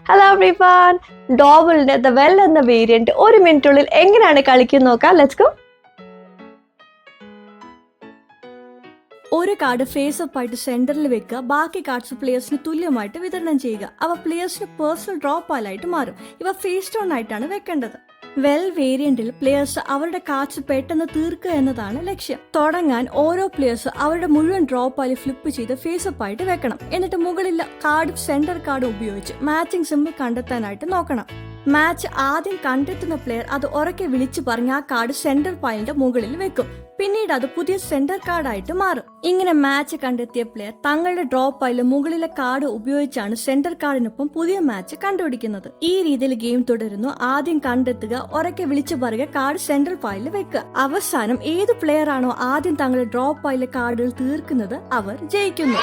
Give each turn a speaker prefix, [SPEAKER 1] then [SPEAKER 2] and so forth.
[SPEAKER 1] Hello everyone, ഡോബിളിന്റെ the well എന്ന variant ഒരു മിനിറ്റുള്ളിൽ എങ്ങനെയാണ് കളിക്കുന്നത് നോക്കാം. Let's go.
[SPEAKER 2] ഒരു കാർഡ് ഫേസ് അപ്പ് ആയിട്ട് സെന്ററിൽ വെക്കുക. ബാക്കി കാർഡ്സ് പ്ലേയേഴ്സിന് തുല്യമായിട്ട് വിതരണം ചെയ്യുക. അവ പ്ലേയേഴ്സിന് പേഴ്സണൽ ഡ്രോ പാലായിട്ട് മാറും. ഇവ ഫേസ് ഡൗൺ ആയിട്ടാണ് വെക്കേണ്ടത്. വെൽ വേരിയന്റിൽ പ്ലേയേഴ്സ് അവരുടെ കാർഡ്സ് പെട്ടെന്ന് തീർക്കുക എന്നതാണ് ലക്ഷ്യം. തുടങ്ങാൻ ഓരോ പ്ലേയേഴ്സ് അവരുടെ മുഴുവൻ ഡ്രോ പാല് ഫ്ലിപ്പ് ചെയ്ത് ഫേസ് അപ്പ് ആയിട്ട് വെക്കണം. എന്നിട്ട് മുകളിൽ കാർഡും സെന്റർ കാർഡും ഉപയോഗിച്ച് മാച്ചിങ് സിമ്പിൾ കണ്ടെത്താനായിട്ട് നോക്കണം. മാച്ച് ആദ്യം കണ്ടെത്തുന്ന പ്ലെയർ അത് ഉറക്കെ വിളിച്ചു പറഞ്ഞ് ആ കാർഡ് സെന്റർ പായിലിന്റെ മുകളിൽ വെക്കും. പിന്നീട് അത് പുതിയ സെന്റർ കാർഡായിട്ട് മാറും. ഇങ്ങനെ മാച്ച് കണ്ടെത്തിയ പ്ലെയർ തങ്ങളുടെ ഡ്രോ പായില് മുകളിലെ കാർഡ് ഉപയോഗിച്ചാണ് സെന്റർ കാർഡിനൊപ്പം പുതിയ മാച്ച് കണ്ടുപിടിക്കുന്നത്. ഈ രീതിയിൽ ഗെയിം തുടരുന്നു. ആദ്യം കണ്ടെത്തുക, ഉറക്കെ വിളിച്ചു പറയുക, കാർഡ് സെന്റർ പായില് വെക്കുക. അവസാനം ഏത് പ്ലെയർ ആണോ ആദ്യം തങ്ങളുടെ ഡ്രോ പായിലെ കാർഡുകൾ തീർക്കുന്നത് അവർ ജയിക്കുന്നു.